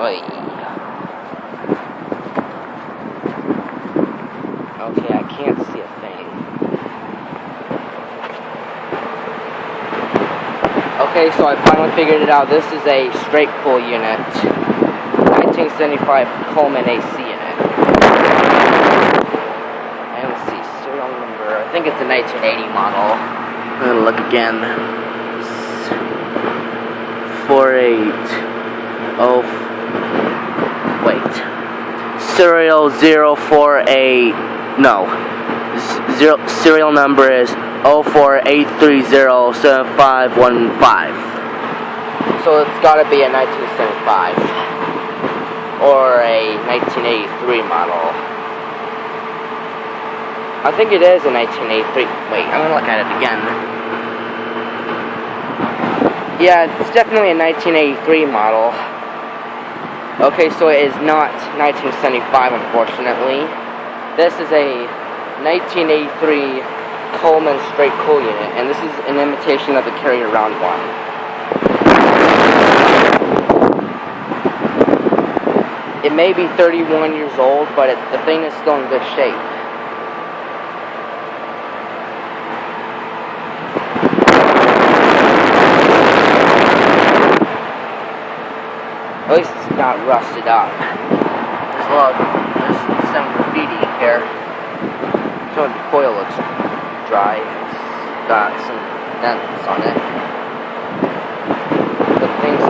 Oy. Okay, I can't see a thing. Okay, so I finally figured it out. This is a straight cool unit. 1975 Colman AC unit. And let's see, serial number. I think it's a 1980 model. I'm gonna look again. 480. Wait. Serial 048. No. Serial number is 048307515. So it's gotta be a 1975 or a 1983 model. I think it is a 1983. Wait, I'm gonna look at it again. Yeah, it's definitely a 1983 model. Okay, so it is not 1975, unfortunately. This is a 1983 Colman straight cool unit, and this is an imitation of the carry-around one. It may be 31 years old, but the thing is still in good shape. At least it's not rusted up. There's some graffiti here. So the coil looks dry. It's got some dents on it. The thing's